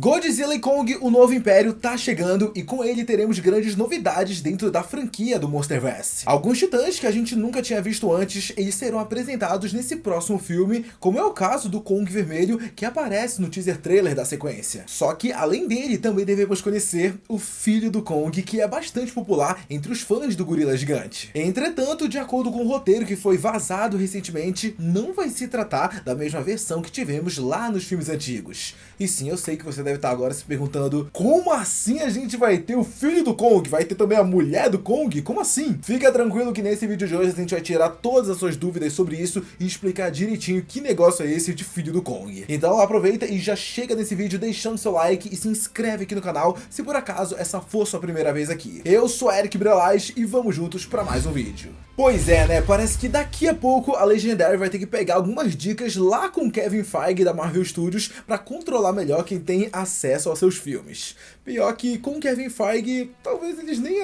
Godzilla e Kong, o novo império, tá chegando e com ele teremos grandes novidades dentro da franquia do Monsterverse. Alguns titãs que a gente nunca tinha visto antes, eles serão apresentados nesse próximo filme, como é o caso do Kong Vermelho, que aparece no teaser trailer da sequência. Só que além dele, também devemos conhecer o filho do Kong, que é bastante popular entre os fãs do gorila gigante. Entretanto, de acordo com o roteiro que foi vazado recentemente, não vai se tratar da mesma versão que tivemos lá nos filmes antigos. E sim, eu sei que você deve estar agora se perguntando, como assim a gente vai ter o filho do Kong? Vai ter também a mulher do Kong? Como assim? Fica tranquilo que nesse vídeo de hoje a gente vai tirar todas as suas dúvidas sobre isso e explicar direitinho que negócio é esse de filho do Kong. Então aproveita e já chega nesse vídeo deixando seu like e se inscreve aqui no canal se por acaso essa for sua primeira vez aqui. Eu sou Eric Brelais e vamos juntos para mais um vídeo. Pois é, né? Parece que daqui a pouco a Legendary vai ter que pegar algumas dicas lá com Kevin Feige da Marvel Studios para controlar melhor quem tem acesso aos seus filmes. Pior que com Kevin Feige, talvez eles nem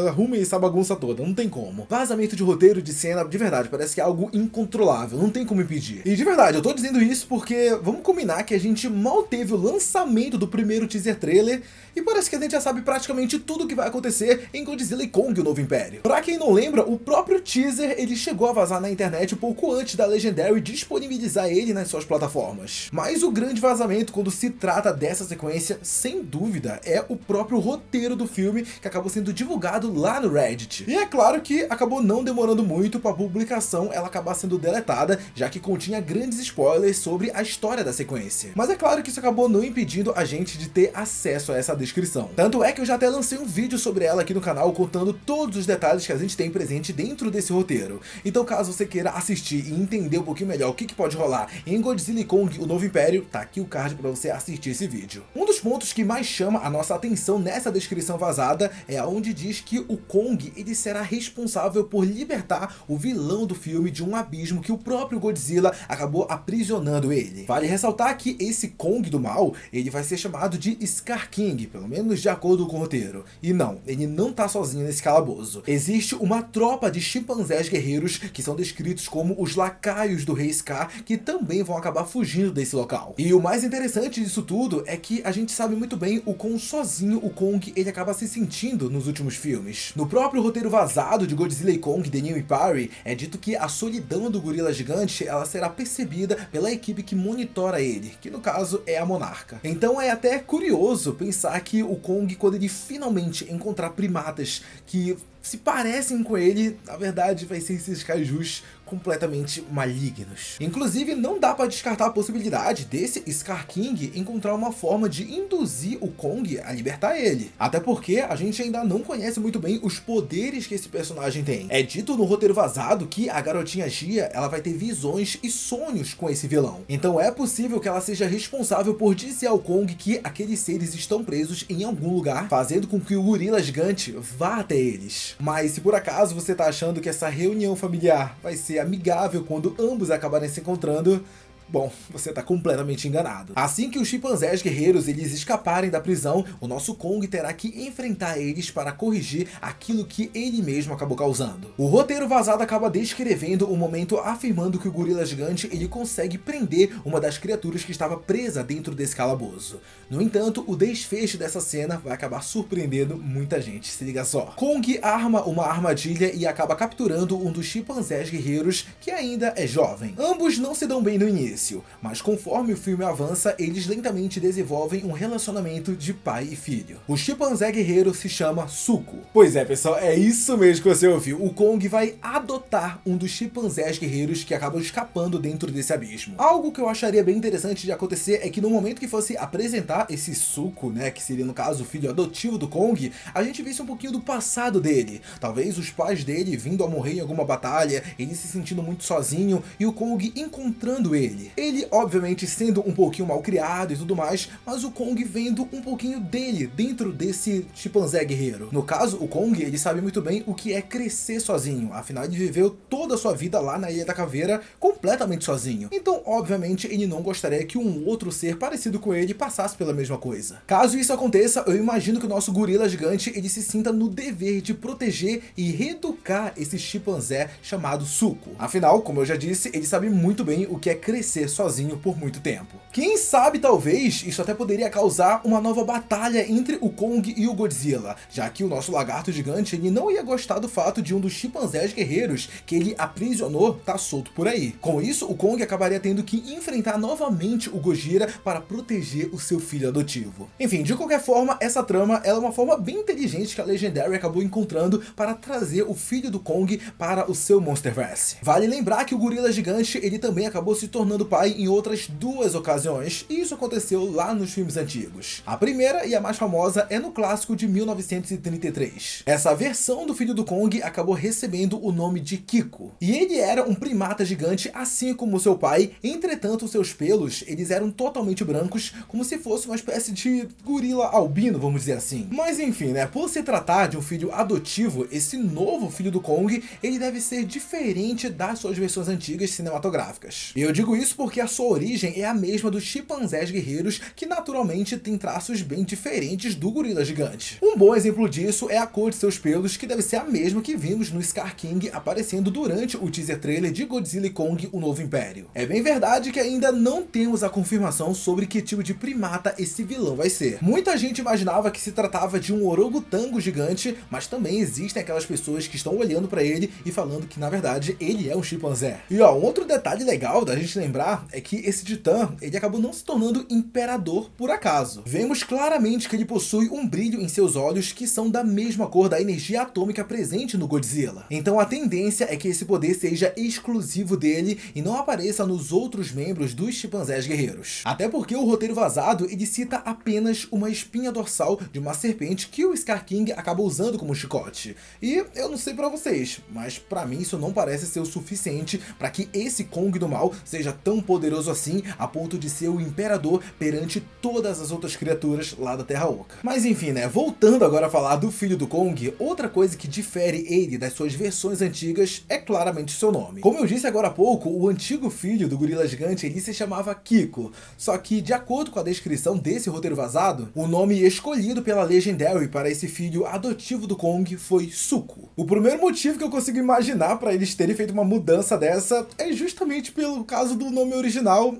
arrumem essa bagunça toda, não tem como. Vazamento de roteiro, de cena, de verdade, parece que é algo incontrolável, não tem como impedir. E de verdade, eu tô dizendo isso porque vamos combinar que a gente mal teve o lançamento do primeiro teaser trailer e parece que a gente já sabe praticamente tudo o que vai acontecer em Godzilla e Kong, o Novo Império. Pra quem não lembra, o próprio teaser ele chegou a vazar na internet pouco antes da Legendary disponibilizar ele nas suas plataformas. Mas o grande vazamento quando se trata dessa sequência, sem dúvida, é o próprio roteiro do filme que acabou sendo divulgado lá no Reddit. E é claro que acabou não demorando muito para a publicação ela acabar sendo deletada, já que continha grandes spoilers sobre a história da sequência. Mas é claro que isso acabou não impedindo a gente de ter acesso a essa descrição. Tanto é que eu já até lancei um vídeo sobre ela aqui no canal contando todos os detalhes que a gente tem presente dentro desse roteiro. Então caso você queira assistir e entender um pouquinho melhor o que pode rolar em Godzilla e Kong, o Novo Império, tá aqui o card para você assistir esse vídeo. Um dos pontos que mais chama a nossa atenção nessa descrição vazada é onde diz que o Kong ele será responsável por libertar o vilão do filme de um abismo que o próprio Godzilla acabou aprisionando ele. Vale ressaltar que esse Kong do mal, ele vai ser chamado de Scar King, pelo menos de acordo com o roteiro. E não, ele não tá sozinho nesse calabouço. Existe uma tropa de chimpanzés guerreiros que são descritos como os lacaios do rei Scar, que também vão acabar fugindo desse local. E o mais interessante disso tudo é que a gente sabe muito bem o quão sozinho o Kong ele acaba se sentindo nos últimos filmes. No próprio roteiro vazado de Godzilla e Kong, The New Empire, é dito que a solidão do gorila gigante ela será percebida pela equipe que monitora ele, que no caso é a Monarca. Então é até curioso pensar que o Kong, quando ele finalmente encontrar primatas que se parecem com ele, na verdade vai ser esses kaijus completamente malignos. Inclusive não dá para descartar a possibilidade desse Scar King encontrar uma forma de induzir o Kong a libertar ele. Até porque a gente ainda não conhece muito bem os poderes que esse personagem tem. É dito no roteiro vazado que a garotinha Gia ela vai ter visões e sonhos com esse vilão. Então é possível que ela seja responsável por dizer ao Kong que aqueles seres estão presos em algum lugar, fazendo com que o gorila gigante vá até eles. Mas se por acaso você tá achando que essa reunião familiar vai ser amigável quando ambos acabarem se encontrando, bom, você tá completamente enganado. Assim que os chimpanzés guerreiros eles escaparem da prisão, o nosso Kong terá que enfrentar eles para corrigir aquilo que ele mesmo acabou causando. O roteiro vazado acaba descrevendo o momento afirmando que o gorila gigante ele consegue prender uma das criaturas que estava presa dentro desse calabouço. No entanto, o desfecho dessa cena vai acabar surpreendendo muita gente, se liga só. Kong arma uma armadilha e acaba capturando um dos chimpanzés guerreiros que ainda é jovem. Ambos não se dão bem no início, mas conforme o filme avança, eles lentamente desenvolvem um relacionamento de pai e filho. O chimpanzé guerreiro se chama Suco. Pois é, pessoal, é isso mesmo que você ouviu. O Kong vai adotar um dos chimpanzés guerreiros que acabam escapando dentro desse abismo. Algo que eu acharia bem interessante de acontecer é que no momento que fosse apresentar esse Suco, né, que seria no caso o filho adotivo do Kong, a gente visse um pouquinho do passado dele. Talvez os pais dele vindo a morrer em alguma batalha, ele se sentindo muito sozinho e o Kong encontrando ele. Ele, obviamente, sendo um pouquinho mal criado e tudo mais, mas o Kong vendo um pouquinho dele dentro desse chimpanzé guerreiro. No caso, o Kong, ele sabe muito bem o que é crescer sozinho, afinal ele viveu toda a sua vida lá na Ilha da Caveira completamente sozinho. Então, obviamente, ele não gostaria que um outro ser parecido com ele passasse pela mesma coisa. Caso isso aconteça, eu imagino que o nosso gorila gigante, ele se sinta no dever de proteger e reeducar esse chimpanzé chamado Suco. Afinal, como eu já disse, ele sabe muito bem o que é crescer ser sozinho por muito tempo. Quem sabe talvez isso até poderia causar uma nova batalha entre o Kong e o Godzilla, já que o nosso lagarto gigante ele não ia gostar do fato de um dos chimpanzés guerreiros que ele aprisionou tá solto por aí. Com isso, o Kong acabaria tendo que enfrentar novamente o Gojira para proteger o seu filho adotivo. Enfim, de qualquer forma, essa trama ela é uma forma bem inteligente que a Legendary acabou encontrando para trazer o filho do Kong para o seu Monsterverse. Vale lembrar que o gorila gigante ele também acabou se tornando pai em outras duas ocasiões, e isso aconteceu lá nos filmes antigos. A primeira e a mais famosa é no clássico de 1933. Essa versão do filho do Kong acabou recebendo o nome de Kiko, e ele era um primata gigante assim como seu pai, entretanto seus pelos eles eram totalmente brancos, como se fosse uma espécie de gorila albino, vamos dizer assim. Mas enfim, né, por se tratar de um filho adotivo, esse novo filho do Kong, ele deve ser diferente das suas versões antigas cinematográficas. E eu digo isso porque a sua origem é a mesma dos chimpanzés guerreiros, que naturalmente tem traços bem diferentes do gorila gigante. Um bom exemplo disso é a cor de seus pelos, que deve ser a mesma que vimos no Scar King aparecendo durante o teaser trailer de Godzilla e Kong, o Novo Império. É bem verdade que ainda não temos a confirmação sobre que tipo de primata esse vilão vai ser. Muita gente imaginava que se tratava de um orangotango gigante, mas também existem aquelas pessoas que estão olhando para ele e falando que na verdade ele é um chimpanzé. E ó, um outro detalhe legal da gente lembrar é que esse titã, ele acabou não se tornando imperador por acaso. Vemos claramente que ele possui um brilho em seus olhos que são da mesma cor da energia atômica presente no Godzilla. Então a tendência é que esse poder seja exclusivo dele e não apareça nos outros membros dos chimpanzés guerreiros. Até porque o roteiro vazado ele cita apenas uma espinha dorsal de uma serpente que o Scar King acaba usando como chicote. E eu não sei pra vocês, mas pra mim isso não parece ser o suficiente para que esse Kong do mal seja tão poderoso assim a ponto de ser o imperador perante todas as outras criaturas lá da Terra Oca. Mas enfim, né, voltando agora a falar do filho do Kong, outra coisa que difere ele das suas versões antigas é claramente seu nome. Como eu disse agora há pouco, o antigo filho do gorila gigante ele se chamava Kiko, só que de acordo com a descrição desse roteiro vazado, o nome escolhido pela Legendary para esse filho adotivo do Kong foi Suco. O primeiro motivo que eu consigo imaginar para eles terem feito uma mudança dessa é justamente pelo caso do nome original.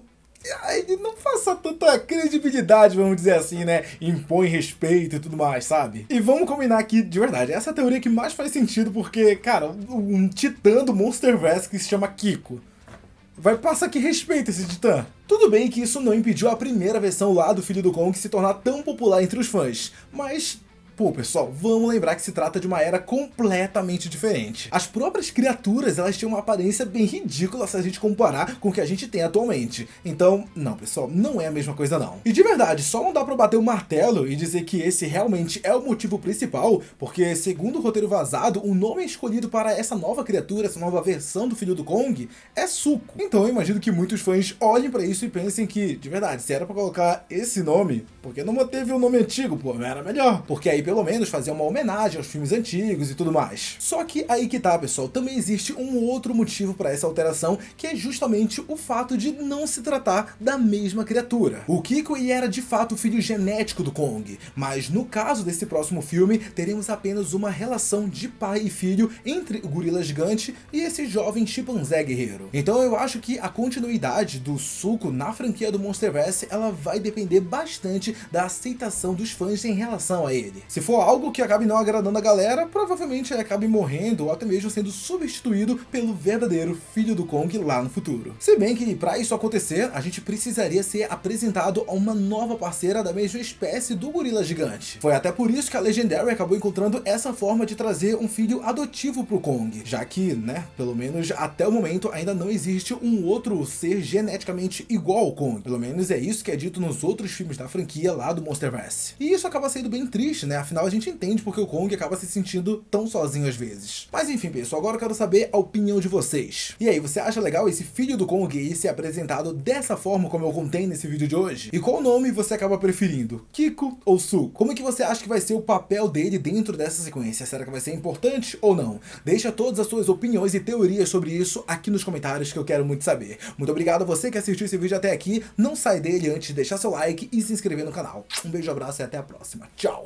Ele não passa tanta credibilidade, vamos dizer assim, né? Impõe respeito e tudo mais, sabe? E vamos combinar aqui, de verdade, essa é a teoria que mais faz sentido, porque, cara, um titã do Monsterverse que se chama Kiko vai passar que respeito esse titã. Tudo bem que isso não impediu a primeira versão lá do filho do Kong se tornar tão popular entre os fãs, mas pô, pessoal, vamos lembrar que se trata de uma era completamente diferente. As próprias criaturas, elas tinham uma aparência bem ridícula se a gente comparar com o que a gente tem atualmente. Então, não, pessoal, não é a mesma coisa não. E de verdade, só não dá pra bater o martelo e dizer que esse realmente é o motivo principal, porque segundo o roteiro vazado, o nome escolhido para essa nova criatura, essa nova versão do filho do Kong, é Suco. Então eu imagino que muitos fãs olhem pra isso e pensem que, de verdade, se era pra colocar esse nome, por que não manteve o nome antigo, pô? Era melhor. Porque aí pelo menos fazer uma homenagem aos filmes antigos e tudo mais. Só que aí que tá, pessoal, também existe um outro motivo para essa alteração, que é justamente o fato de não se tratar da mesma criatura. O Kiko era de fato o filho genético do Kong, mas no caso desse próximo filme, teremos apenas uma relação de pai e filho entre o gorila gigante e esse jovem chimpanzé guerreiro. Então eu acho que a continuidade do Suco na franquia do Monsterverse, ela vai depender bastante da aceitação dos fãs em relação a ele. Se for algo que acabe não agradando a galera, provavelmente ele acabe morrendo ou até mesmo sendo substituído pelo verdadeiro filho do Kong lá no futuro. Se bem que para isso acontecer, a gente precisaria ser apresentado a uma nova parceira da mesma espécie do gorila gigante. Foi até por isso que a Legendary acabou encontrando essa forma de trazer um filho adotivo pro Kong, já que, né, pelo menos até o momento ainda não existe um outro ser geneticamente igual ao Kong. Pelo menos é isso que é dito nos outros filmes da franquia lá do Monsterverse. E isso acaba sendo bem triste, né? Afinal a gente entende porque o Kong acaba se sentindo tão sozinho às vezes. Mas enfim, pessoal, agora eu quero saber a opinião de vocês. E aí, você acha legal esse filho do Kong aí ser apresentado dessa forma como eu contei nesse vídeo de hoje? E qual nome você acaba preferindo? Kiko ou Suco? Como é que você acha que vai ser o papel dele dentro dessa sequência? Será que vai ser importante ou não? Deixa todas as suas opiniões e teorias sobre isso aqui nos comentários que eu quero muito saber. Muito obrigado a você que assistiu esse vídeo até aqui. Não sai dele antes de deixar seu like e se inscrever no canal. Um beijo, abraço e até a próxima. Tchau!